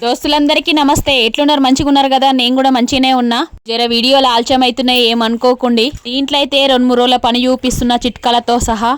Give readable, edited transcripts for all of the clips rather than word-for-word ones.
దోస్తులందరికీ నమస్తే. ఎట్లున్నారు? మంచిగా ఉన్నారు కదా? నేను కూడా మంచిగానే ఉన్నా. జర వీడియోలు ఆలస్యం అవుతున్నాయి, ఏమనుకోకండి. దీంట్లో అయితే 2-3 రోజుల పని చూపిస్తున్న చిట్కాలతో సహా.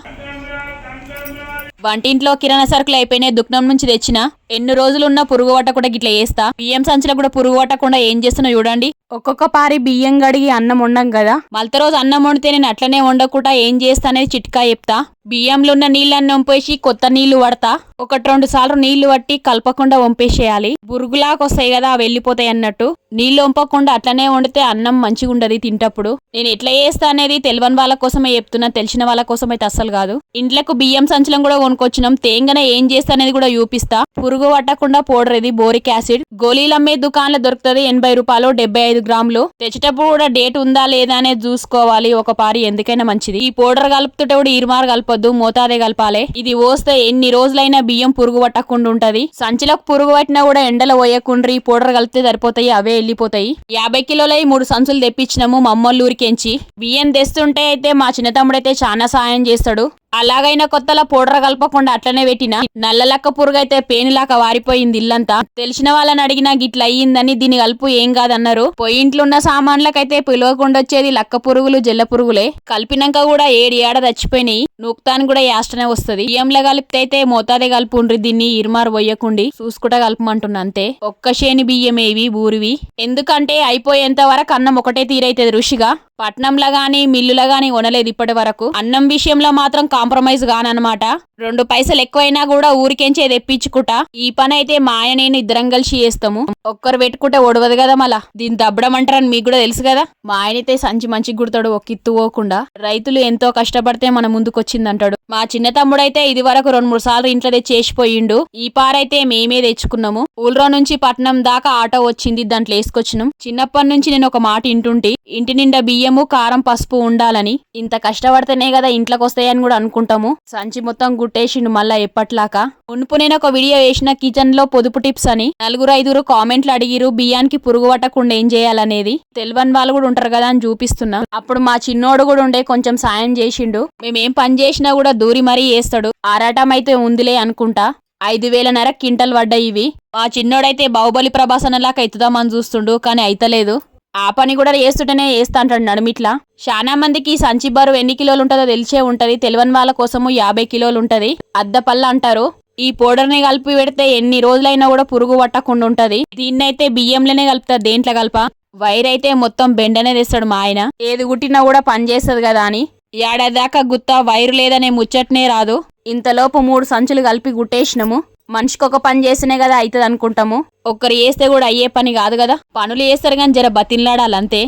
వంటింట్లో కిరాణా సరుకులు అయిపోయినాయి, దుకాణం నుంచి తెచ్చిన. ఎన్ని రోజులున్నా పురుగు పట్టకుండా గిట్లా చేస్తా. బియ్యం సంచులకు కూడా పురుగు పట్టకుండా ఏం చేస్తున్నా చూడండి. ఒక్కొక్క పారి బియ్యం గడిగి అన్నం వండం కదా, మళ్ళీ రోజు అన్నం వండితే నేను అట్లనే వండకుండా ఏం చేస్తా అనేది చిట్కా చెప్తా. బియ్యంలో ఉన్న నీళ్ళని వంపేసి కొత్త నీళ్లు పడతా. 1-2 సార్లు నీళ్లు పట్టి కలపకుండా వంపేసేయాలి. బురుగులాకొస్తాయి కదా, అవి వెళ్ళిపోతాయి అన్నట్టు. నీళ్లు వంపకుండా అట్లనే వండితే అన్నం మంచిగా ఉండదు తింటప్పుడు. నేను ఎట్లా చేస్తా అనేది తెలియని వాళ్ళ కోసమే చెప్తున్నా, తెలిసిన వాళ్ళ కోసం అయితే అస్సలు కాదు. ఇంట్లోకి బియ్యం సంచలం కూడా కొనుక్కొచ్చినాం. తేంగానే ఏం చేస్తా అనేది కూడా చూపిస్తా. పురుగు పట్టకుండా పౌడర్ ఇది బోరిక్ యాసిడ్. గోళీలు అమ్మే దుకాణంలో దొరుకుతుంది. 80 రూపాయలు, 75 గ్రాములు. తెచ్చేటప్పుడు కూడా డేట్ ఉందా లేదా అనేది చూసుకోవాలి. ఒక పారి ఎందుకైనా మంచిది. ఈ పౌడర్ కలుపుతుంటే కూడా ఇరుమారు కలపొద్దు, మోతాదే కలపాలి. ఇది పోస్తే ఎన్ని రోజులైనా బియ్యం పురుగు పట్టకుండా ఉంటది. సంచులకు పురుగు పట్టినా కూడా ఎండలో పోయకుండ్రి, పౌడర్ కలిపితే సరిపోతాయి, అవే వెళ్ళిపోతాయి. 50 కిలోలై 3 సంచులు తెప్పించినాము మమ్మల్లూరికెంచి. బియ్యం తెస్తుంటే అయితే మా చిన్న తమ్ముడైతే చాలా సాయం చేస్తాడు. అలాగైనా కొత్తలా పౌడర్ కలపకుండా అట్లనే పెట్టిన. నల్లలక్క పురుగు అయితే పేనులాక వారిపోయింది ఇల్లంతా. తెలిసిన వాళ్ళని అడిగినా గిట్ల అయ్యిందని, దీని కలుపు ఏం కాదన్నారు. పొయ్యింట్లో ఉన్న సామాన్లకైతే పిలవకుండా వచ్చేది లక్క పురుగులు, జల్ల పురుగులే. కలిపినాక కూడా 7 ఏడ చచ్చిపోయినాయి. నూక్తాను కూడా యాస్టనే వస్తుంది. బియ్యంలో కలిపితే అయితే మోతాదే కలుపుండ్రి, దీన్ని ఇరుమారు పోయకుండి చూసుకుంటా కలుపమంటున్నా అంతే. ఒక్క శేని బియ్యమేవి బూరివి. ఎందుకంటే అయిపోయేంత వరకు అన్నం ఒకటే తీరైతుంది రుచిగా. పట్నంలో గాని మిల్లులో గాని కొనలేదు ఇప్పటి వరకు. అన్నం విషయంలో మాత్రం కాంప్రమైజ్ గానన్నమాట. 2 పైసలు ఎక్కువైనా కూడా ఊరికెంచే తెప్పించుకుంటా. ఈ పని అయితే మా ఆయన నేను ఇద్దరం కలిసి చేస్తాము. ఒక్కరు పెట్టుకుంటే ఒడవదు కదా, మళ్ళా దీన్ని దబ్బడం అంటారని మీకు కూడా తెలుసు కదా. మా ఆయన అయితే సంచి మంచిగా గుడతాడు, ఒక్కిత్తు పోకుండా. రైతులు ఎంతో కష్టపడితే మన ముందుకొచ్చిందంటాడు. మా చిన్న తమ్ముడైతే ఇది వరకు 2-3 సార్లు ఇంట్లో తెచ్చి చేసిపోయిండు. ఈ పారైతే మేమే తెచ్చుకున్నాము. ఊళ్ళో నుంచి పట్నం దాకా ఆటో వచ్చింది, దాంట్లో వేసుకొచ్చినాం. చిన్నప్పటి నుంచి నేను ఒక మాట ఇంటుంటి, ఇంటి నిండా బియ్యము, కారం, పసుపు ఉండాలని. ఇంత కష్టపడితేనే కదా ఇంట్లోకి వస్తాయని కూడా అనుకుంటాము. సంచి మొత్తం గుట్టేసిండు మళ్ళా ఎప్పట్లాక. మునుపు నేను ఒక వీడియో వేసిన కిచెన్ లో పొదుపు టిప్స్ అని. 4-5 కామెంట్లు అడిగిరు బియ్యానికి పురుగు పట్టకుండా ఏం చేయాలనేది. తెలియని వాళ్ళు కూడా ఉంటారు కదా అని చూపిస్తున్నా. అప్పుడు మా చిన్నోడు కూడా ఉండే, కొంచెం సాయం చేసిండు. మేమేం పని చేసినా కూడా దూరి మరీ వేస్తాడు. ఆరాటం అయితే ఉందిలే అనుకుంటా. 5,500 క్వింటల్ పడ్డాయి ఇవి. మా చిన్నోడైతే బాహుబలి ప్రభాసనలాగా ఎత్తుదామని చూస్తుండు, కానీ అయితలేదు. ఆ పని కూడా చేస్తుంటేనే వేస్తా అంటాడు నడుమిట్లా. చాలా మందికి సంచి బరువు ఎన్ని కిలోలు ఉంటుందో తెలిసే ఉంటది. తెలియని వాళ్ళ కోసము 50 కిలోలు ఉంటది. అద్దపల్ల అంటారు. ఈ పౌడర్ ని కలిపి పెడితే ఎన్ని రోజులైనా కూడా పురుగు పట్టకుండా ఉంటది. దీన్నైతే బియ్యంలోనే కలుపుతారు, దేంట్లో కలప. వైర్ అయితే మొత్తం బెండనే తెస్తాడు మా ఆయన. ఏది గుట్టినా కూడా పని చేస్తుంది కదా అని. ఏడాదాకా గుత్తా వైరు లేదనే ముచ్చట్నే రాదు. ఇంతలోపు 3 సంచులు కలిపి గుట్టేసినాము. మనిషికి ఒక పని చేస్తేనే కదా అవుతుంది అనుకుంటాము. ఒక్కరు చేస్తే కూడా అయ్యే పని కాదు కదా. పనులు చేస్తారు కానీ జర బతిన్లాడాలంతే.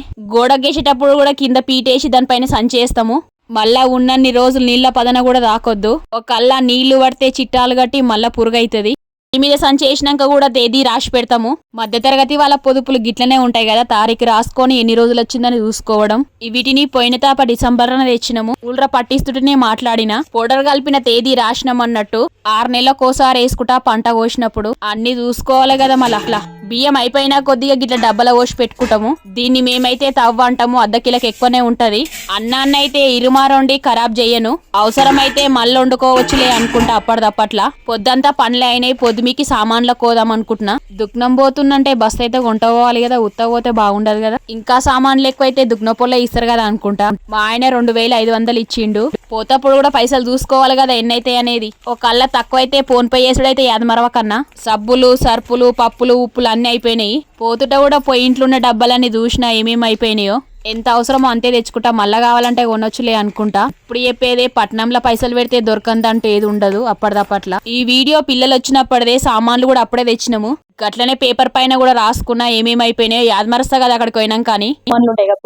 గేసేటప్పుడు కూడా కింద పీటేసి దానిపైన సంచి వేస్తాము. మళ్ళా ఉన్నన్ని రోజులు నీళ్ల పదన కూడా రాకొద్దు. ఒకల్లా నీళ్లు పడితే చిట్టాలు కట్టి మళ్ళా పురుగైతుంది. ఈ మీద సంచి వేసినాక కూడా తేదీ రాసి పెడతాము. మధ్యతరగతి వాళ్ళ పొదుపులు గిట్లనే ఉంటాయి కదా, తారీఖు రాసుకొని ఎన్ని రోజులు వచ్చిందని చూసుకోవడం. వీటిని పోయిన తాప డిసెంబర్ తెచ్చినాము. ఊళ్ళ పట్టిస్తుంటేనే మాట్లాడిన. పౌడర్ కలిపిన తేదీ రాసినాం అన్నట్టు. 6 నెలలకోసారి వేసుకుంటా పంట కోసినప్పుడు అన్ని చూసుకోవాలి కదా. మళ్ళా బియ్యం అయిపోయినా కొద్దిగా గిట్ల డబ్బల పోసి పెట్టుకుంటాము. దీన్ని మేమైతే తవ్వ అంటాము. 1/2 కిలోకి ఎక్కువనే ఉంటది. అన్నాన్ని అయితే ఇరుమారొండి ఖరాబ్ చెయ్యను. అవసరమైతే మళ్ళీ వండుకోవచ్చులే అనుకుంటా అప్పటిదప్పట్లా. పొద్దంతా పనులే అయినాయి. పొద్దుమికి సామాన్లకు కోదాం అనుకుంటున్నా. దుగ్నం పోతుందంటే బస్ అయితే కొంటపోవాలి కదా, ఉత్తపోతే బాగుండదు కదా. ఇంకా సామాన్లు ఎక్కువైతే దుగ్నపోలే ఇస్తారు కదా అనుకుంటా. మా ఆయన 2,500 ఇచ్చిండు. పోతప్పుడు కూడా పైసలు చూసుకోవాలి కదా ఎన్నైతే అనేది. ఒకళ్ళ తక్కువైతే ఫోన్ పే చేసుడైతే యాదమరవ కన్నా. సబ్బులు, సర్పులు, పప్పులు, ఉప్పులు అన్ని అయిపోయినాయి. పోతుట కూడా ఇంట్లున్న డబ్బాలన్నీ చూసినా ఏమేమి అయిపోయినాయో. ఎంత అవసరమో అంతే తెచ్చుకుంటా. మళ్ళా కావాలంటే కొనొచ్చులే అనుకుంటా. ఇప్పుడు చెప్పేదే, పట్నంలో పైసలు పెడితే దొరకందంటూ ఏది ఉండదు అప్పటిదప్పట్లా. ఈ వీడియో పిల్లలు వచ్చినప్పుడే సామాన్లు కూడా అప్పుడే తెచ్చినాము. గట్లనే పేపర్ పైన కూడా రాసుకున్నా ఏమేమి అయిపోయినాయో. యాదమరుస్తా కదా అక్కడికి పోయినాం. కానీ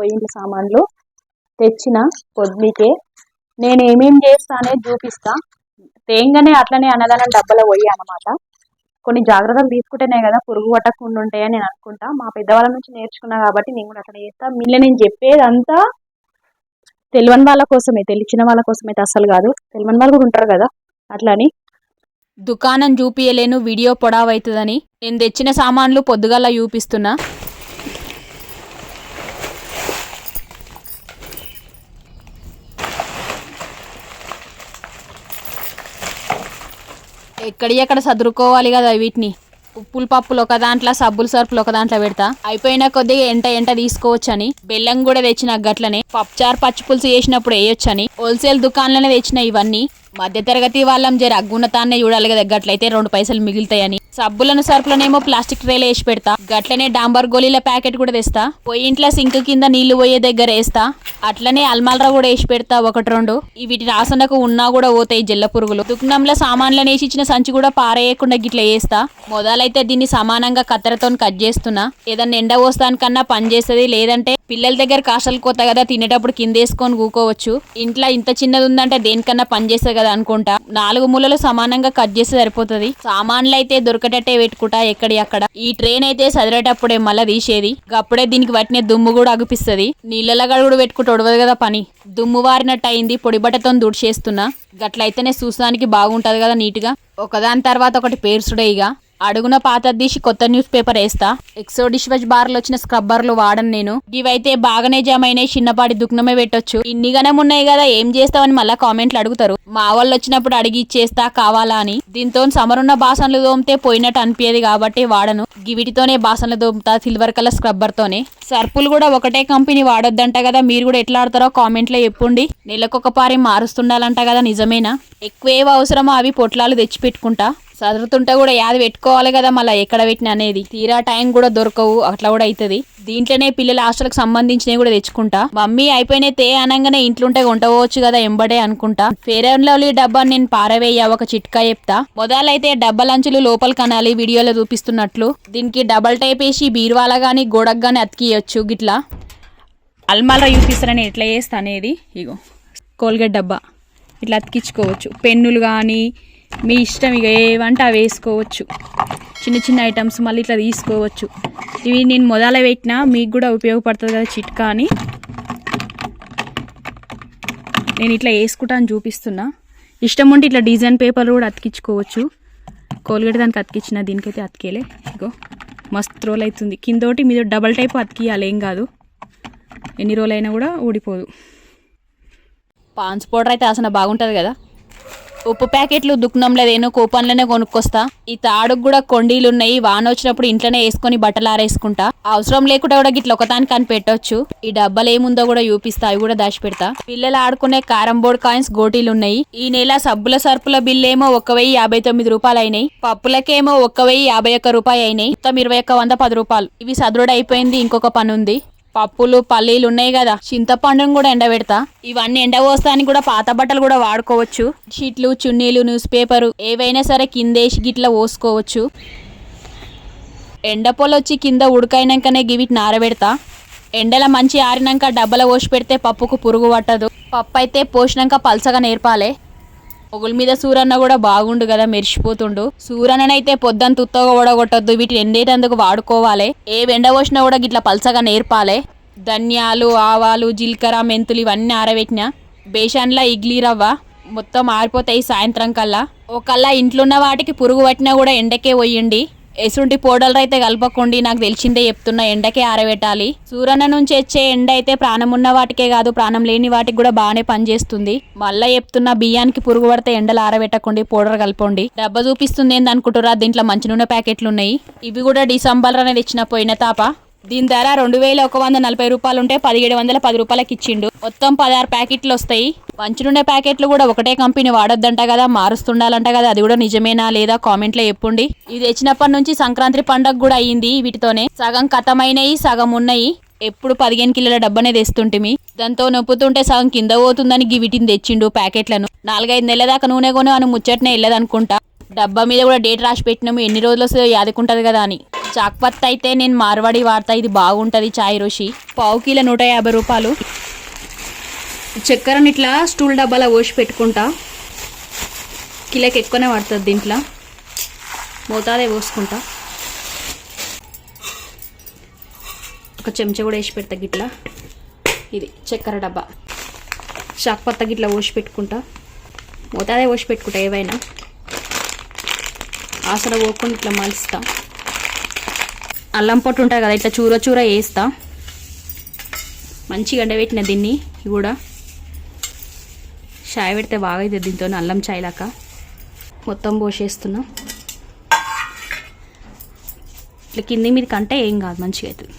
పోయింది సామాన్లు తెచ్చిన పొద్దుకే. నేను ఏమేం చేస్తా అనేది చూపిస్తా. తేంగానే అట్లనే అన్నదానం డబ్బలో పోయి అన్నమాట. కొన్ని జాగ్రత్తలు తీసుకుంటేనే కదా పురుగు పట్టకుండా ఉంటాయని నేను అనుకుంటా. మా పెద్దవాళ్ళ నుంచి నేర్చుకున్నా కాబట్టి నేను కూడా అట్లా చేస్తా. నేను చెప్పేదంతా తెలియని వాళ్ళ కోసమే, తెలిసిన వాళ్ళ కోసమే అయితే అస్సలు కాదు. తెలియని వాళ్ళు కూడా ఉంటారు కదా అట్లని. దుకాణం చూపియలేను, వీడియో పొడవైతుందని. నేను తెచ్చిన సామాన్లు పొద్దుగల్లా చూపిస్తున్నా. ఎక్కడి ఎక్కడ సదురుకోవాలి కదా వీటిని. ఉప్పులు పప్పులు ఒక దాంట్లో, సబ్బులు సరుపులు ఒక దాంట్లో పెడతా. అయిపోయిన కొద్దిగా ఎంట తీసుకోవచ్చని బెల్లం కూడా తెచ్చిన గట్లనే. పప్పుచారు పచ్చి పులుసు చేసినప్పుడు వేయొచ్చని హోల్సేల్ దుకాణంలోనే తెచ్చిన ఇవన్నీ. మధ్యతరగతి వాళ్ళం జర అగ్గున్నతాన్నే చూడాలి కదా, గట్లయితే 2 పైసలు మిగులుతాయని. సబ్బులను సరుపులనేమో ప్లాస్టిక్ ట్రేలో వేసి పెడతా. గట్లనే డాంబర్ గోళీల ప్యాకెట్ కూడా తెస్తా. ఇంట్లో సింక్ కింద నీళ్లు పోయే దగ్గర వేస్తా. అట్లనే అల్మాల్రా కూడా వేసి పెడతా 1-2. వీటి రాసనకు ఉన్నా కూడా పోతాయి జల్ల పురుగులు. దుకాణంలో సామాన్లను వేసి ఇచ్చిన సంచి కూడా పారేయకుండా గిట్ల వేస్తా. మొదలైతే దీన్ని సమానంగా కత్తెరతో కట్ చేస్తున్నా. ఏదన్నా ఎండ పోస్తానికన్నా పని చేస్తుంది. లేదంటే పిల్లల దగ్గర కాసలు కొత్త కదా, తినేటప్పుడు కింద వేసుకొని కూకోవచ్చు. ఇంట్లో ఇంత చిన్నది ఉందంటే దేనికన్నా పని చేస్తుంది కదా అనుకుంటా. 4 మూలలు సమానంగా కట్ చేస్తే సరిపోతుంది. సామాన్లు అయితే దొరకటట్టే పెట్టుకుంటా ఎక్కడి అక్కడ. ఈ ట్రైన్ అయితే సదిరేటప్పుడే మళ్ళా తీసేది. అప్పుడే దీనికి పట్టిన దుమ్ము కూడా అగుపిస్తుంది. నీళ్ళ కూడా పెట్టుకుంటూ ఒడవదు కదా పని. దుమ్ము వారినట్టు అయింది. పొడి బట్టతో దుడిచేస్తున్నా. గట్లయితేనే చూసానికి బాగుంటది కదా నీట్గా. ఒకదాని తర్వాత ఒకటి పేర్సుడే. ఇక అడుగున పాత తీసి కొత్త న్యూస్ పేపర్ వేస్తా. ఎక్సో డిష్ వాష్ బార్లు వచ్చిన స్క్రబ్బర్లు వాడను నేను. ఇవైతే బాగానే జమైనాయి. చిన్నపాటి దుఃఖనమే పెట్టొచ్చు. ఇన్ని గనం ఉన్నాయి కదా ఏం చేస్తావని మళ్ళా కామెంట్లు అడుగుతారు. మా వాళ్ళు వచ్చినప్పుడు అడిగి ఇచ్చేస్తా కావాలా అని. దీంతో సమరున్న బాసనలు తోమితే పోయినట్టు అనిపించేది కాబట్టి వాడను. వీటితోనే బాసనలు తోముతా సిల్వర్ కలర్ స్క్రబ్బర్ తోనే. సర్పులు కూడా ఒకటే కంపెనీ వాడొద్దంట కదా, మీరు కూడా ఎట్లా ఆడతారో కామెంట్లో చెప్పుండి. నెలకొక పారి మారుస్తుండాలంట కదా, నిజమేనా? ఎక్కువ అవసరమో అవి పొట్లాలు తెచ్చి పెట్టుకుంటా. చదువుతుంటే కూడా యాది పెట్టుకోవాలి కదా, మళ్ళీ ఎక్కడ పెట్టిన అనేది. తీరా టైం కూడా దొరకవు, అట్లా కూడా అవుతుంది. దీంట్లోనే పిల్లల హాస్టల్కి సంబంధించినవి కూడా తెచ్చుకుంటా. మమ్మీ అయిపోయినా తే అనగానే ఇంట్లుంటే వంటవచ్చు కదా ఎంబడే అనుకుంటా. ఫెయిర్ అండ్ లవ్లీ డబ్బాని నేను పారవేయ ఒక చిట్కా చెప్తా. మొదలైతే డబ్బా లంచులు లోపల కనాలి వీడియోలో చూపిస్తున్నట్లు. దీనికి డబల్ టైప్ వేసి బీరువాల గానీ గోడకు గానీ అతికియచ్చు. గిట్లా అల్మాల్రా చూపిస్తారని ఎట్లా చేస్తా అనేది. ఇగో కోల్గేట్ డబ్బా ఇట్లా అతికించుకోవచ్చు. పెన్నులు కానీ మీ ఇష్టం, ఇక ఏవంటే అవి వేసుకోవచ్చు. చిన్న చిన్న ఐటమ్స్ మళ్ళీ ఇట్లా తీసుకోవచ్చు. ఇవి నేను మొదల పెట్టినా, మీకు కూడా ఉపయోగపడుతుంది కదా చిట్కా అని నేను ఇట్లా వేసుకుంటా అని చూపిస్తున్నా. ఇష్టం ఉంటే ఇట్లా డిజైన్ పేపర్లు కూడా అతికించుకోవచ్చు. కోల్గేట్ దానికి అతికించిన, దీనికైతే అతికేలే. ఇగో మస్తు రోల్ అవుతుంది. కిందోటి మీద డబల్ టైప్ అతికియాలి, ఏం కాదు. ఎన్ని రోజులైనా కూడా ఊడిపోదు. పాన్స్ పౌడర్ అయితే అసలు బాగుంటుంది కదా. ఉప్పు ప్యాకెట్లు దుకాణంలో ఏదో కూపన్లోనే కొనుక్కొస్తా. ఈ తాడుకు కూడా కొండీలు ఉన్నాయి. వాన వచ్చినప్పుడు ఇంట్లోనే వేసుకొని బట్టలు ఆరేసుకుంటా. అవసరం లేకుండా కూడా గిట్ల ఒకదానికి అని పెట్టొచ్చు. ఈ డబ్బాలు ఏముందో కూడా చూపిస్తా, అవి కూడా దాచి పెడతా. పిల్లలు ఆడుకునే క్యారం బోర్డ్ కాయిన్స్ గోటీలు ఉన్నాయి. ఈ నెల సబ్బుల సరుపుల బిల్ ఏమో 1059 రూపాయలు అయినాయి. పప్పులకేమో 1051 రూపాయి అయినాయి. మొత్తం 2110 రూపాయలు. ఇవి సదరుడు అయిపోయింది. ఇంకొక పని ఉంది. పప్పులు పల్లీలు ఉన్నాయి కదా, చింతపండును కూడా ఎండబెడతా. ఇవన్నీ ఎండబోస్తానికి కూడా పాత బట్టలు కూడా వాడుకోవచ్చు. షీట్లు, చున్నీలు, న్యూస్ పేపరు ఏవైనా సరే కిందేసి గిట్లా పోసుకోవచ్చు. ఎండపొలొచ్చి కింద ఉడకైనాకనే వీటిని ఆరబెడతా. ఎండల మంచి ఆరినాక డబ్బల పోసి పెడితే పప్పుకు పురుగు పట్టదు. పప్పు అయితే పోసినాక పల్సగా నేర్పాలే. పొగుల మీద సూరన్న కూడా బాగుండు కదా, మెరిసిపోతుండు. సూరన్ననైతే పొద్దున్న తుత్తగా ఓడగొట్టద్దు. వీటిని ఎండేటందుకు వాడుకోవాలి. ఏ ఎండ పోసినా కూడా గిట్లా పల్సగా నేర్పాలి. ధనియాలు, ఆవాలు, జీలకర్ర, మెంతులు ఇవన్నీ ఆరబెట్టిన. బేషన్లా ఇడ్లీ రవ్వ మొత్తం ఆరిపోతాయి సాయంత్రం కల్లా. ఒకళ్ళ ఇంట్లో ఉన్న వాటికి పురుగు పట్టినా కూడా ఎండకే పోయండి. ఎసుంటి పౌడర్లు అయితే కలపకండి. నాకు తెలిసిందే చెప్తున్నా, ఎండకే ఆరబెట్టాలి. సూరన్న నుంచి వచ్చే ఎండ అయితే ప్రాణం ఉన్న వాటికే కాదు, ప్రాణం లేని వాటికి కూడా బాగానే పనిచేస్తుంది. మళ్ళా చెప్తున్నా, బియ్యానికి పురుగు పడితే ఎండలు ఆరబెట్టకండి, పౌడర్ కలపండి. డబ్బా చూపిస్తుంది ఏంది అనుకుంటారా, దీంట్లో మంచి నూనె ప్యాకెట్లు ఉన్నాయి. ఇవి కూడా డిసెంబర్ అనేది ఇచ్చిన పోయిన తాప. దీని ధర 2140 రూపాయలు ఉంటే 1710 రూపాయలకి ఇచ్చిండు. మొత్తం 16 ప్యాకెట్లు వస్తాయి. మంచి నూనె ప్యాకెట్లు కూడా ఒకటే కంపెనీ వాడొద్దంట కదా, మారుస్తుండాలంట కదా, అది కూడా నిజమేనా లేదా కామెంట్లో చెప్పుండి. ఇది తెచ్చినప్పటి నుంచి సంక్రాంతి పండుగ కూడా అయ్యింది. వీటితోనే సగం కథమైనవి, సగం ఉన్నాయి. ఎప్పుడు 15 కిలోల డబ్బనే తెస్తుంటిమి. దాంతో నొప్పుతుంటే సగం కింద పోతుందని వీటిని తెచ్చిండు ప్యాకెట్లను. 4-5 నెలల దాకా నూనె కొని అని ముచ్చటనే వెళ్ళదనుకుంటా. డబ్బా మీద కూడా డేట్ రాసి పెట్టినాము, ఎన్ని రోజులు వస్తుందో యాదుకుంటది కదా అని. చాక్పత్ అయితే నేను మార్వాడి వాడతా, ఇది బాగుంటుంది. చాయ్ రుచి పావు కిలో 150 రూపాయలు. చక్కెరని ఇట్లా స్టూల్ డబ్బాలో పోసి పెట్టుకుంటా. కిలోకి ఎక్కువనే పడుతుంది. దీంట్లో మోతాదే పోసుకుంటా. ఒక చెంచా కూడా వేసి పెడతా గిట్లా. ఇది చక్కెర డబ్బా. చాక్పత్త గిట్లా పోసి పెట్టుకుంటా. మోతాదే పోసి పెట్టుకుంటా. ఏవైనా ఆసన పోకుండా ఇట్లా మలుస్తా. అల్లం పొట్టు ఉంటుంది కదా, ఇట్లా చూర చూర వేస్తా. మంచిగా ఎండబెట్టిన దీన్ని. ఇవి కూడా చాయ్ పెడితే బాగా అవుతుంది దీంతో, అల్లం చాయ్ లాగా. మొత్తం పోసేస్తున్నా. ఇట్లా కింది మీద కంటే ఏం కాదు, మంచిగా అవుతుంది.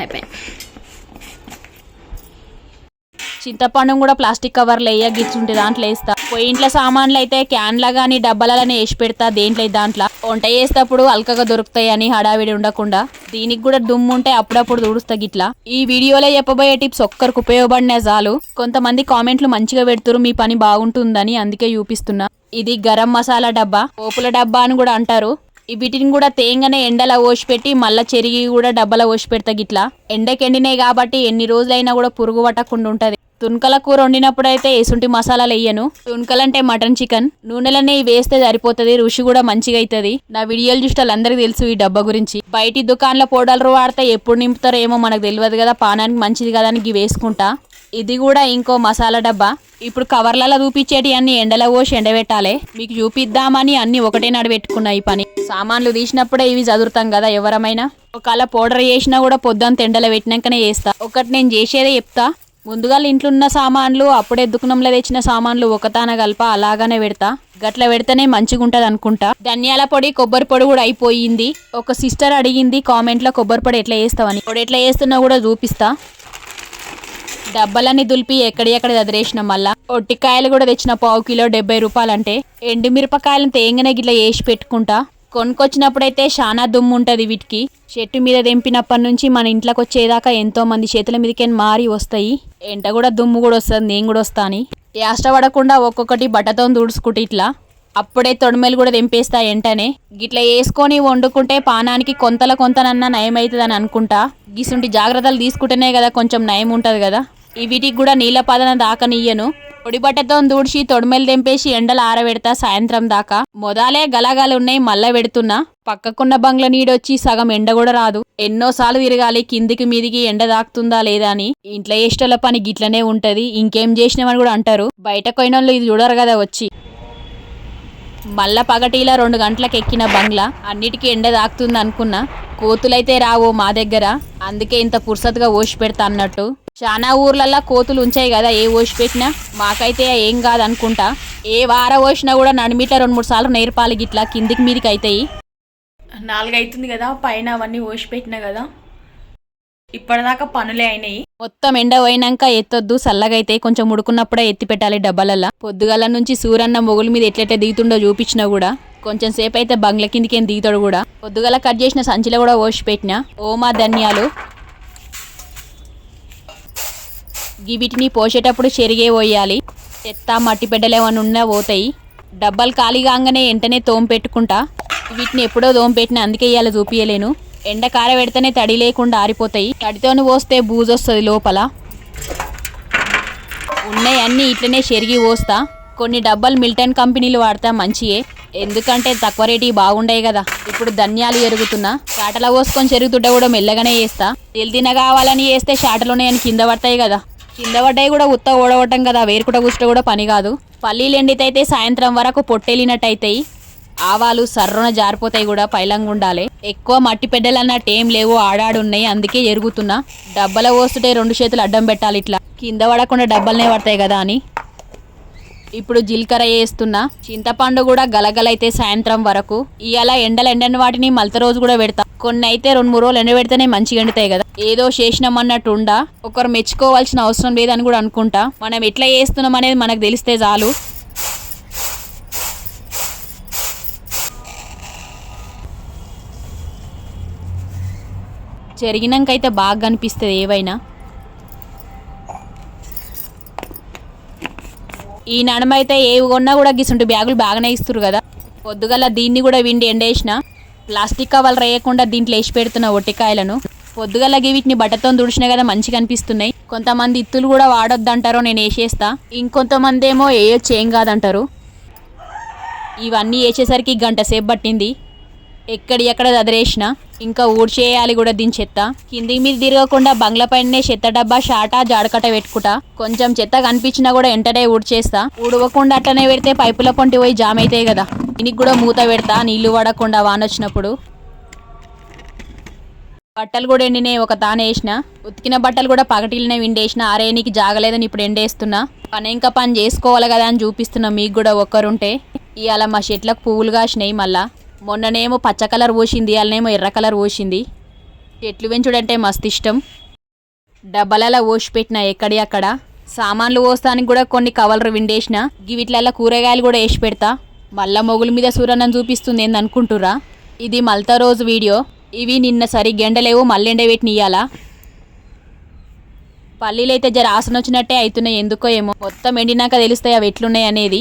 అయిపోయి చింతపండు కూడా ప్లాస్టిక్ కవర్లో వేయ గిచ్చుంటే దాంట్లో వేస్తా. పోయి ఇంట్లో సామాన్లు అయితే క్యాన్లా కానీ డబ్బాలనే వేసి పెడతా. దేంట్లో దాంట్లో వంట చేసేటప్పుడు అల్కగా దొరుకుతాయి అని హడావిడి ఉండకుండా. దీనికి కూడా దుమ్ము ఉంటే అప్పుడప్పుడు తుడుస్తా గిట్లా. ఈ వీడియోలో చెప్పబోయే టిప్స్ ఒక్కరికి ఉపయోగపడినా చాలు. కొంతమంది కామెంట్లు మంచిగా పెడుతురు, మీ పని బాగుంటుందని, అందుకే చూపిస్తున్నా. ఇది గరం మసాలా డబ్బా, పోపుల డబ్బా అని కూడా అంటారు. వీటిని కూడా తేంగానే ఎండలో పోసిపెట్టి మళ్ళీ చెరిగి కూడా డబ్బాలో పోసి పెడతా. గిట్లా ఎండకెండినాయి కాబట్టి ఎన్ని రోజులైనా కూడా పురుగు పట్టకుండా ఉంటది. తుణకల కూర వండినప్పుడు అయితే ఎసుంటి మసాలాలు వేయను. తుణకలంటే మటన్, చికెన్ నూనెలనే వేస్తే సరిపోతుంది, రుచి కూడా మంచిగా అవుతుంది. నా వీడియోలు చూస్తే అందరికి తెలుసు ఈ డబ్బా గురించి. బయటి దుకాణంలో పౌడర్లు వాడితే ఎప్పుడు నింపుతారో ఏమో మనకు తెలియదు కదా, పానానికి మంచిది కదా అని వేసుకుంటా. ఇది కూడా ఇంకో మసాలా డబ్బా. ఇప్పుడు కవర్లలో చూపించేటి అన్ని ఎండలో పోసి ఎండబెట్టాలి. మీకు చూపిద్దామని అన్ని ఒకటే నడబెట్టుకున్నా. ఈ పని సామాన్లు తీసినప్పుడే ఇవి చదువుతాం కదా ఎవరమైనా. ఒకవేళ పౌడర్ చేసినా కూడా పొద్దుంత ఎండలో పెట్టినాకనే చేస్తా. ఒకటి నేను చేసేదే చెప్తా. ముందుగా ఇంట్లో ఉన్న సామాన్లు అప్పుడే దుకాణంలో తెచ్చిన సామాన్లు ఒకతాన కలప అలాగానే పెడతా. గట్ల పెడితేనే మంచిగా ఉంటది అనుకుంటా. ధనియాల పొడి, కొబ్బరి పొడి కూడా అయిపోయింది. ఒక సిస్టర్ అడిగింది కామెంట్ లో కొబ్బరి పొడి ఎట్లా చేస్తావని. పొడి ఎట్లా చేస్తున్నా కూడా చూపిస్తా. డబ్బాలన్నీ దులిపి ఎక్కడెక్కడ చదిరేసిన. మళ్ళా ఒట్టికాయలు కూడా తెచ్చిన, పావు కిలో 70 రూపాయలు. అంటే ఎండు మిరపకాయలను తేంగనే గిట్లా వేసి పెట్టుకుంటా. కొనుకొచ్చినప్పుడైతే చాలా దుమ్ము ఉంటది వీటికి. చెట్టు మీద తెంపినప్పటి నుంచి మన ఇంట్లోకి వచ్చేదాకా ఎంతో మంది చేతుల మీదకే మారి వస్తాయి. ఎంట కూడా దుమ్ము కూడా వస్తుంది, నేను కూడా వస్తాను. యాష్టపడకుండా ఒక్కొక్కటి బట్టతో తుడుచుకుంటే ఇట్లా. అప్పుడే తొడిమెలు కూడా తెంపేస్తా ఎంటనే. గిట్లా వేసుకొని వండుకుంటే పానానికి కొంతనన్నా నయం అవుతుందని అనుకుంటా. గిసుంటి జాగ్రత్తలు తీసుకుంటేనే కదా కొంచెం నయం ఉంటుంది కదా. వీటికి కూడా నీళ్ళ పదన దాకనియ్యను. పొడి బట్టతో దూడ్చి తొడిమెలు తెంపేసి ఎండలు ఆరబెడతా సాయంత్రం దాకా. మొదలే గలగాలు ఉన్నాయి, మళ్ళా పెడుతున్నా. పక్కకున్న బంగ్ల నీడొచ్చి సగం ఎండ కూడా రాదు. ఎన్నోసార్లు తిరగాలి కిందికి మీదికి, ఎండ దాకుతుందా లేదా అని. ఇంట్లో ఇష్టల పని గిట్లనే ఉంటది. ఇంకేం చేసినామని కూడా అంటారు. బయట కొయినోళ్ళు ఇది చూడరు కదా వచ్చి. మళ్ళా పగటిలా 2 గంటలకు ఎక్కిన బంగ్లా. అన్నిటికీ ఎండ దాకుతుంది అనుకున్నా. కోతులైతే రావు మా దగ్గర, అందుకే ఇంత పుర్సత్గా ఓసి పెడతా అన్నట్టు. చాలా ఊర్లల్లో కోతులు ఉంచాయి కదా, ఏ ఓసి పెట్టినా. మాకైతే ఏం కాదనుకుంటా. ఏ వార ఓసినా కూడా నడిమిట్లా 2-3 సార్లు నేర్పాలి. గిట్లా కిందికి మీదికి అవుతాయి. 4 అవుతుంది కదా, పైన అవన్నీ ఓసి పెట్టినా కదా. ఇప్పటిదాకా పనులే అయినాయి. మొత్తం ఎండ పోయినాక ఎత్తొద్దు, చల్లగైతే కొంచెం ఉడుకున్నప్పుడే ఎత్తి పెట్టాలి డబ్బాలల్లా. పొద్దుగాల నుంచి సూరన్న మొగుల మీద ఎట్లెట్లా దిగుతుండో చూపించినా కూడా కొంచెం సేపు అయితే బంగ్ల కిందికేం దిగుతాడు కూడా. పొద్దుగాల కట్ చేసిన సంచిలో కూడా ఓసి పెట్టిన. ఓమా, ధనియాలు. వీటిని పోసేటప్పుడు చెరిగే పోయాలి. చెత్త మట్టి పెడ్డలేమన్నా ఉన్నా పోతాయి. డబ్బాలు ఖాళీ కాగానే వెంటనే తోంపెట్టుకుంటా. వీటిని ఎప్పుడో తోంపెట్టిన, అందుకే ఇవాళ చూపించలేను. ఎండ కార పెడితేనే తడి లేకుండా ఆరిపోతాయి. తడితోని పోస్తే బూజు వస్తుంది లోపల. ఉన్నాయి అన్నీ ఇట్లనే చెరిగి పోస్తా. కొన్ని డబ్బాలు మిల్టన్ కంపెనీలు వాడతా, మంచియే. ఎందుకంటే తక్కువ రేటు బాగుండాయి కదా. ఇప్పుడు ధనియాలు ఎరుగుతున్నా. చాటలో పోసుకొని చెరుగుతుంటే కూడా మెల్లగానే వేస్తా. తెల్దిన కావాలని వేస్తే చాటలోనే అని కింద పడతాయి కదా. కింద పడ్డాయి కూడా ఉత్త ఓడవటం కదా, వేరుకుట కూర్చుట కూడా పని కాదు. పల్లీలు ఎండితైతే సాయంత్రం వరకు పొట్టెలినట్టు అవుతాయి. ఆవాలు సర్రున జారిపోతాయి కూడా, పైలంగా ఉండాలి. ఎక్కువ మట్టి పెడ్డలు అన్నట్టు ఏం లేవు, ఆడాడున్నాయి, అందుకే ఎరుగుతున్నా. డబ్బాలో పోస్తుంటే 2 చేతులు అడ్డం పెట్టాలి, ఇట్లా కింద పడకుండా డబ్బాలనే పడతాయి కదా అని. ఇప్పుడు జీలకర్ర వేస్తున్నా. చింతపండు కూడా గలగలైతే సాయంత్రం వరకు. ఇవాళ ఎండని వాటిని మలత రోజు కూడా పెడతా. కొన్ని అయితే 2-3 రోజులు ఎండ పెడితేనే మంచిగా ఎండుతాయి కదా. ఏదో చేసినామన్నట్టు ఉండా. ఒకరు మెచ్చుకోవాల్సిన అవసరం లేదని కూడా అనుకుంటా. మనం ఎట్లా చేస్తున్నాం అనేది మనకు తెలిస్తే చాలు. చెరిగినాకైతే బాగా కనిపిస్తుంది ఏవైనా. ఈ నడమైతే ఏవి కొన్నా కూడా గిసుంటి బ్యాగులు బాగానే ఇస్తారు కదా. పొద్దుగల దీన్ని కూడా విండి ఎండేసిన. ప్లాస్టిక్ కవర్లు వేయకుండా దీంట్లో వేసి పెడుతున్న ఒట్టికాయలను. పొద్దుగల వీటిని బట్టతో తుడిచినా కదా మంచిగా అనిపిస్తున్నాయి. కొంతమంది ఇత్తులు కూడా వాడొద్దంటారో, నేను వేసేస్తా. ఇంకొంతమంది ఏమో వేయొచ్చు ఏం కాదంటారు. ఇవన్నీ వేసేసరికి 1 గంట సేపు పట్టింది. ఎక్కడ చదిరేసిన. ఇంకా ఊడ్చేయాలి కూడా దీని చెత్త. కింది మీద తిరగకుండా బంగ్ల పైనే చెత్త డబ్బా, షాటా, జాడకట్ట పెట్టుకుంటా. కొంచెం చెత్త కనిపించినా కూడా వెంటనే ఊడ్చేస్తా. ఊడవకుండా అట్టనే పెడితే పైపుల పొంటి పోయి జామ్ అవుతాయి కదా. దీనికి కూడా మూత పెడతా, నీళ్లు పడకుండా వాన వచ్చినప్పుడు. బట్టలు కూడా ఎండినాయి, ఒక తాను వేసిన. ఉతికిన బట్టలు కూడా పగటిలోనే విండేసిన. ఆరేనికి జాగలేదని ఇప్పుడు ఎండేస్తున్నా. పని ఇంకా పని చేసుకోవాలి కదా అని చూపిస్తున్నా మీకు కూడా. ఒక్కరుంటే ఇవాళ మా చెట్లకు పువ్వులు కాసినాయి. మళ్ళా మొన్ననేమో పచ్చ కలర్ పోసింది, ఇవాళనేమో ఎర్ర కలర్ పోసింది. చెట్లు పెంచుడంటే మస్తు ఇష్టం. డబ్బాలలో పోసి పెట్టిన ఎక్కడి అక్కడ. సామాన్లు పోస్తానికి కూడా కొన్ని కవర్లు విండేసిన. గివిట్లల్లో కూరగాయలు కూడా వేసి పెడతా. మళ్ళా మొగుల మీద సూరన్నం చూపిస్తుంది ఏందనుకుంటురా. ఇది మల్తా రోజు వీడియో. ఇవి నిన్న సరిగ్గా ఎండలేవు, మళ్ళీ ఎండబెట్టిన ఇయ్యాల. పల్లీలు అయితే జర ఆసన వచ్చినట్టే అవుతున్నాయి, ఎందుకో ఏమో. మొత్తం ఎండినాక తెలుస్తాయి అవి ఎట్లున్నాయి అనేది.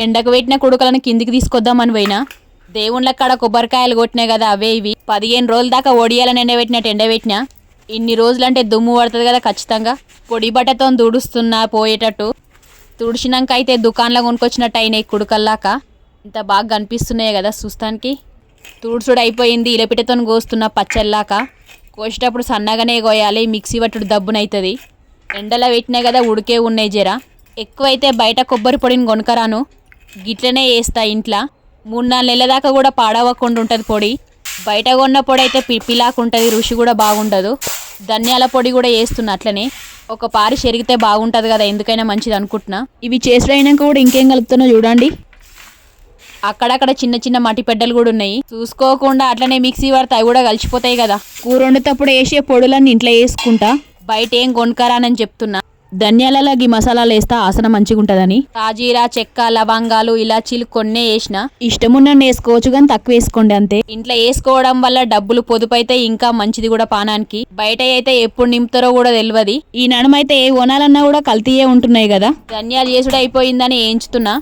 ఎండకు పెట్టిన కుడుకలను కిందికి తీసుకొద్దామని పోయినా. దేవుళ్ళ కాడ కొబ్బరికాయలు కొట్టినాయి కదా, అవే ఇవి. 15 రోజుల దాకా ఒడియాలని ఎండబెట్టినట్టు ఎండబెట్టినా. ఇన్ని రోజులంటే దుమ్ము పడుతుంది కదా ఖచ్చితంగా. పొడి బట్టతో తుడుస్తున్నా పోయేటట్టు. తుడిచినాక అయితే దుకాణంలో కొనుక్కొచ్చినట్టు అయినాయి కుడుకల్లాక. ఇంత బాగా కనిపిస్తున్నాయి కదా చూస్తానికి. తుడుచుడు అయిపోయింది. ఇలపిటతో కోస్తున్నా పచ్చల్లాక. కోసేటప్పుడు సన్నగానే కోయాలి, మిక్సీ పట్టుడు దబ్బునవుతుంది. ఎండలో పెట్టినాయి కదా ఉడికే ఉన్నాయి జర. ఎక్కువైతే బయట కొబ్బరి పొడిని కొనుకరాను, గిట్లనే వేస్తా ఇంట్లో. 3-4 నెలల దాకా కూడా పాడవకుండా ఉంటుంది పొడి. బయట కొన్న పొడి అయితే పిలాకుంటుంది, రుచి కూడా బాగుండదు. ధనియాల పొడి కూడా వేస్తున్నా అట్లనే. ఒక పారి చెరిగితే బాగుంటుంది కదా, ఎందుకైనా మంచిది అనుకుంటున్నా. ఇవి చేసుడైనాక కూడా ఇంకేం కలుపుతున్నా చూడండి. అక్కడక్కడ చిన్న చిన్న మట్టి పెడ్డలు కూడా ఉన్నాయి. చూసుకోకుండా అట్లనే మిక్సీ పడితే అవి కూడా కలిసిపోతాయి కదా. కూర వండేటప్పుడు వేసే పొడులన్నీ ఇంట్లో వేసుకుంటా, బయట ఏం కొనుక్కరానని చెప్తున్నా. ధనియాలలో ఈ మసాలాలు వేస్తా ఆసన మంచిగా ఉంటుందని. సాజీరా, చెక్క, లవంగాలు, ఇలాచీలు కొన్నే వేసిన. ఇష్టమున్న వేసుకోవచ్చు కానీ తక్కువ వేసుకోండి అంతే. ఇంట్లో వేసుకోవడం వల్ల డబ్బులు పొదుపు అయితే ఇంకా మంచిది కూడా పానానికి. బయట అయితే ఎప్పుడు నింపుతారో కూడా తెలియదు. ఈ నడుమైతే ఏ కొనాలన్నా కూడా కల్తీయే ఉంటున్నాయి కదా. ధనియాలు చేసుడు అయిపోయిందని వేయించుతున్నా.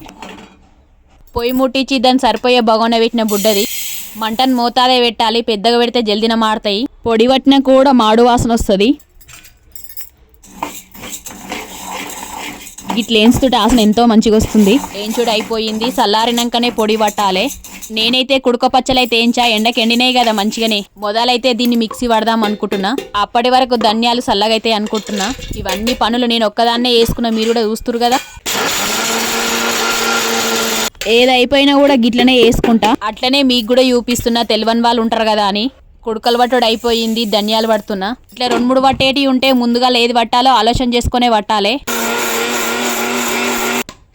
పొయ్యి ముట్టించి దాన్ని సరిపోయే బగోన పెట్టిన బుడ్డది. మంటను మోతాదే పెట్టాలి, పెద్దగా పెడితే జల్దిన మాడతాయి. పొడి పట్టినా కూడా మాడు వాసన వస్తుంది. ఇట్లా వేయించుతుంటే ఆసన ఎంతో మంచిగా వస్తుంది. వేయించుడు అయిపోయింది, చల్లారినాకనే పొడి పట్టాలి. నేనైతే కుడుక పచ్చలైతే వేయించా, ఎండకి ఎండినాయి కదా మంచిగానే. మొదలైతే దీన్ని మిక్సీ పడదాం అనుకుంటున్నా. అప్పటి వరకు ధనియాలు చల్లగైతే అనుకుంటున్నా. ఇవన్నీ పనులు నేను ఒక్కదాన్నే వేసుకున్నా, మీరు కూడా చూస్తురు కదా. ఏదైపోయినా కూడా గిట్లనే వేసుకుంటా. అట్లనే మీకు కూడా చూపిస్తున్నా, తెలియని వాళ్ళు ఉంటారు కదా అని. కుడుకలు పట్టుడు అయిపోయింది, ధనియాలు పడుతున్నా. ఇట్లా 2-3 పట్టేటి ఉంటే ముందుగా ఏది పట్టాలో ఆలోచన చేసుకునే పట్టాలి.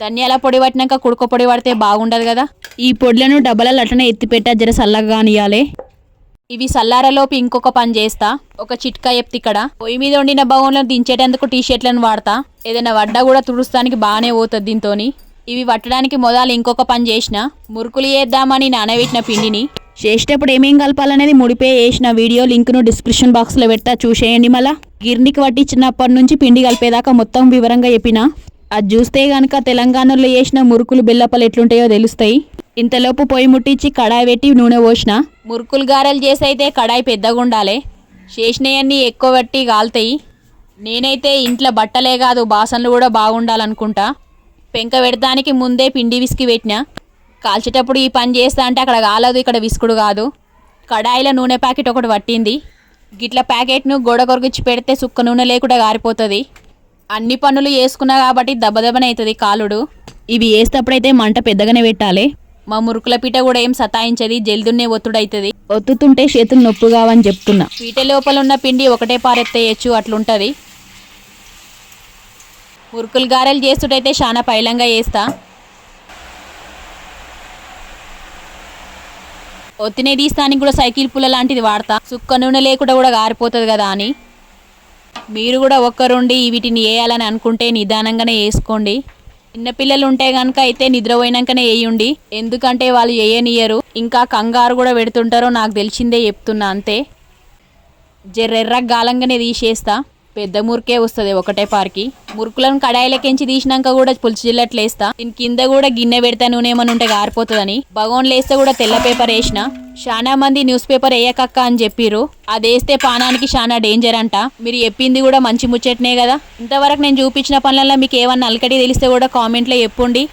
ధనియాల పొడి పట్టినాక కుడుక పొడి పడితే బాగుండదు కదా. ఈ పొడులను డబ్బాలలో అట్లనే ఎత్తిపెట్టా, జర చల్లగా కానియాలి. ఇవి చల్లారలోపు ఇంకొక పని చేస్తా. ఒక చిట్కా చెప్తే, ఇక్కడ పొయ్యి మీద వండిన బగోన్లను దించేటందుకు టీషర్ట్లను వాడతా. ఏదైనా వడ్డా కూడా తుడుస్తానికి బాగానే పోతుంది దీంతోని. ఇవి పట్టడానికి మొదలు ఇంకొక పని చేసిన. మురుకులు వేద్దామని నానబెట్టిన పిండిని చేసేటప్పుడు ఏమేం కలపాలనేది ముడిపే వేసిన వీడియో లింక్ను డిస్క్రిప్షన్ బాక్స్లో పెడతా, చూసేయండి. మళ్ళా గిర్నికి పట్టించినప్పటి నుంచి పిండి కలిపేదాకా మొత్తం వివరంగా చెప్పిన. అది చూస్తే కనుక తెలంగాణలో వేసిన మురుకులు బెల్లప్పలు ఎట్లుంటాయో తెలుస్తాయి. ఇంతలోపు పొయ్యి ముట్టించి కడాయి పెట్టి నూనె పోసిన. మురుకులు గారెలు చేసి అయితే కడాయి పెద్దగా ఉండాలి. చేసినవన్నీ ఎక్కువ పట్టి కాలుతాయి. నేనైతే ఇంట్లో బట్టలే కాదు బాసనలు కూడా బాగుండాలనుకుంటా. పెంక పెడతానికి ముందే పిండి విసికి పెట్టిన. కాల్చేటప్పుడు ఈ పని చేస్తా అంటే అక్కడ కాలదు, ఇక్కడ విసుకుడు కాదు. కడాయిలో నూనె ప్యాకెట్ ఒకటి పట్టింది. గిట్ల ప్యాకెట్ను గోడ కొరికిచ్చి పెడితే సుక్క నూనె లేకుండా గారిపోతుంది. అన్ని పనులు వేసుకున్నా కాబట్టి దెబ్బదెబ్బనవుతుంది కాలుడు. ఇవి వేసేటప్పుడైతే మంట పెద్దగానే పెట్టాలి. మా మురుకుల పీట కూడా ఏం సతాయించది, జల్దున్నే ఒత్తుడైతుంది. ఒత్తుతుంటే చేతులు నొప్పు కావని చెప్తున్నా. పీట లోపల ఉన్న పిండి ఒకటే పారెత్తేయచ్చు, అట్లుంటుంది. మురుకులు గారెలు చేస్తుంటైతే చాలా పైలంగా వేస్తా. ఒత్తినే తీస్తానికి కూడా సైకిల్ పుల్ల లాంటిది వాడతా, సుక్క నూనె లేకుండా కూడా గారిపోతుంది కదా అని. మీరు కూడా ఒక్కరుండి వీటిని వేయాలని అనుకుంటే నిదానంగానే వేసుకోండి. చిన్నపిల్లలు ఉంటే కనుక అయితే నిద్రపోయినాకనే వేయండి, ఎందుకంటే వాళ్ళు వేయనియరు. ఇంకా కంగారు కూడా పెడుతుంటారో నాకు తెలిసిందే చెప్తున్నా అంతే. జర్రెర్ర గాలంగానే తీసేస్తా. పెద్ద మురికే వస్తుంది ఒకటే పార్కి. మురుకులను కడాయిలకెంచి తీసినాక కూడా పులుసు జిల్లట్లు వేస్తా. దీని కింద కూడా గిన్నె పెడతా, నూనె ఏమన్నా ఉంటే గారిపోతుందని. బగోన్లు వేస్తే కూడా తెల్ల పేపర్ వేసిన. చాలా మంది న్యూస్ పేపర్ వేయకక్క అని చెప్పిర్రు. అది వేస్తే పానానికి చాలా డేంజర్ అంట. మీరు చెప్పింది కూడా మంచి ముచ్చటనే కదా. ఇంతవరకు నేను చూపించిన పనులలో మీకు ఏమన్నా అలకటి తెలిస్తే కూడా కామెంట్లో చెప్పండి.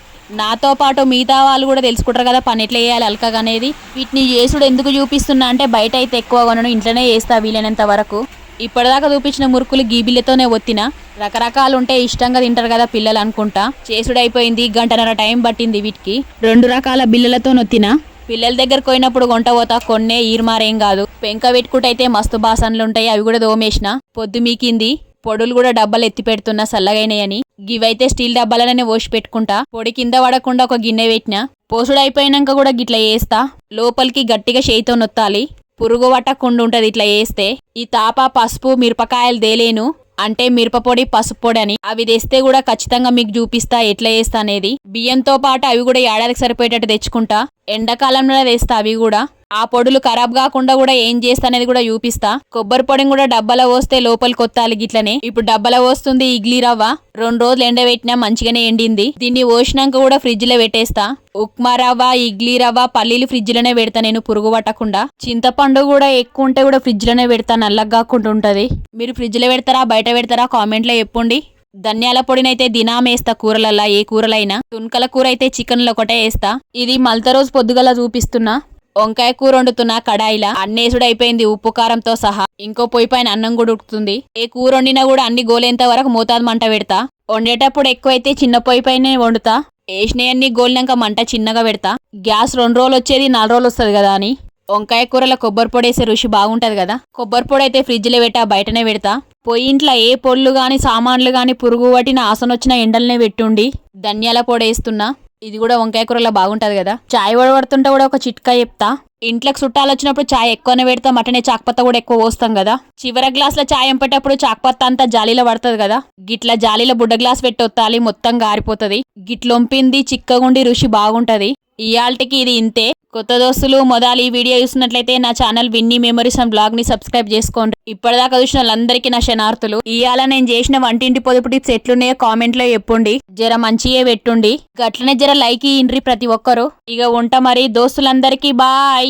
నాతో పాటు మిగతా వాళ్ళు కూడా తెలుసుకుంటారు కదా పని ఎట్లా చేయాలి అలకగా అనేది. వీటిని చేసుడు ఎందుకు చూపిస్తున్నా అంటే బయట అయితే ఎక్కువ కొనను, ఇంట్లోనే చేస్తా వీలైనంత వరకు. ఇప్పటిదాకా చూపించిన మురుకులు గీబిల్లతోనే ఒత్తిన. రకరకాలు ఉంటే ఇష్టంగా తింటారు కదా పిల్లలు అనుకుంటా. చేసుడైపోయింది, 1.5 గంట టైం పట్టింది వీటికి. 2 రకాల బిల్లలతో నొత్తిన. పిల్లల దగ్గరకు పోయినప్పుడు కొంట పోతా, కొన్నే ఈర్మారేం కాదు. పెంక పెట్టుకుంటైతే మస్తు బాసనలు ఉంటాయి, అవి కూడా దోమేసిన. పొద్దు మీకింది, పొడులు కూడా డబ్బాలు ఎత్తి పెడుతున్నా చల్లగైనాయని. గివైతే స్టీల్ డబ్బాలనే పోసి పెట్టుకుంటా. పొడి కింద పడకుండా ఒక గిన్నె పెట్టినా. పోసుడు అయిపోయినాక కూడా గిట్లా వేస్తా. లోపలికి గట్టిగా చేయితో నొత్తాలి. పురుగు పట్టకుండా ఉంటది ఇట్లా వేస్తే. ఈ తాప పసుపు మిరపకాయలు దేలేను అంటే మిరప పొడి పసుపు పొడి అని అవి తెస్తే కూడా ఖచ్చితంగా మీకు చూపిస్తా ఎట్లా వేస్తా అనేది. బియ్యంతో పాటు అవి కూడా ఏడాదికి సరిపోయేటట్టు తెచ్చుకుంటా. ఎండాకాలంలో తెస్తా అవి కూడా. ఆ పొడులు ఖరాబ్ కాకుండా కూడా ఏం చేస్తా అనేది కూడా చూపిస్తా. కొబ్బరి పొడిని కూడా డబ్బాలో పోస్తే లోపలికి కొత్తాలి గిట్లనే. ఇప్పుడు డబ్బాలో పోస్తుంది ఇడ్లీ రవ్వ. 2 రోజులు ఎండబెట్టినా మంచిగానే ఎండింది. దీన్ని పోసినాక కూడా ఫ్రిడ్జ్ లో పెట్టేస్తా. ఉప్మా రవ్వ ఇడ్లీ రవ్వ పల్లీలు ఫ్రిడ్జ్ లోనే పెడతా నేను పురుగు పట్టకుండా. చింతపండు కూడా ఎక్కువ ఉంటే కూడా ఫ్రిడ్జ్ లోనే పెడతా నల్లగా కాకుండా ఉంటది. మీరు ఫ్రిడ్జ్ లో పెడతారా బయట పెడతారా కామెంట్ లో చెప్పండి. ధనియాల పొడినైతే దినామేస్తా కూరలల్లా ఏ కూరలైనా. తుణకల కూర అయితే చికెన్లో ఒకటే వేస్తా. ఇది మల్త రోజు పొద్దుగల చూపిస్తున్నా. వంకాయ కూర వండుతున్నా కడాయిలా. అన్నేసుడు అయిపోయింది ఉప్పు కారంతో సహా. ఇంకో పొయ్యి పైన అన్నం కూడా ఉడుకుతుంది. ఏ కూర వండినా కూడా అన్ని గోలేంత వరకు మోతాదు మంట పెడతా. వండేటప్పుడు ఎక్కువైతే చిన్న పొయ్యి పైనే వండుతా. వేసినవన్నీ గోలినాక మంట చిన్నగా పెడతా. గ్యాస్ 2 రోజులు వచ్చేది 4 రోజులు వస్తుంది కదా అని. వంకాయ కూరలో కొబ్బరి పొడి వేసే రుచి బాగుంటది కదా. కొబ్బరి పొడి అయితే ఫ్రిడ్జ్ లో పెట్టా బయటనే పెడతా. పొయ్యింట్లో ఏ పొళ్ళు గాని సామాన్లు గాని పురుగు పట్టిన ఆసన వచ్చిన ఎండలనే పెట్టుండి. ధనియాల పొడి వేస్తున్నా. ఇది కూడా వంకాయ కూరలో బాగుంటది కదా. చాయ్ వడబడుతుంటే కూడా ఒక చిట్కా చెప్తా. ఇంట్లోకి చుట్టాలు వచ్చినప్పుడు చాయ్ ఎక్కువనే పెడతాం. అటనే చాక్పత్త కూడా ఎక్కువ పోస్తాం కదా. చివరి గ్లాసులో చాయ్ ఎంపేటప్పుడు చాక్పత్త అంతా జాలీలో పడుతుంది కదా. గిట్ల జాలీలో బుడ్డ గ్లాస్ పెట్టి ఒత్తాలి మొత్తం గారిపోతుంది. గిట్లొంపింది చిక్కగుండి రుచి బాగుంటది. ఇయాల్టికి ఇది ఇంతే. కొత్త దోస్తులు మొదలు ఈ వీడియో చూసినట్లయితే నా channel Vinni memories and blog ని సబ్స్క్రైబ్ చేసుకోండి. ఇప్పటిదాకా చూసిన వాళ్ళందరికీ నా శనార్థులు. ఇయాల నేను చేసిన వంటింటి పొదుపు టిప్స్ ఎట్లున్నాయో కామెంట్ లో చెప్పండి. జర మంచియే పెట్టుండి. గట్లనే జర లైక్ ఇయ్యండ్రి ప్రతి ఒక్కరు. ఇక వంట మరి దోస్తులందరికీ బాయ్.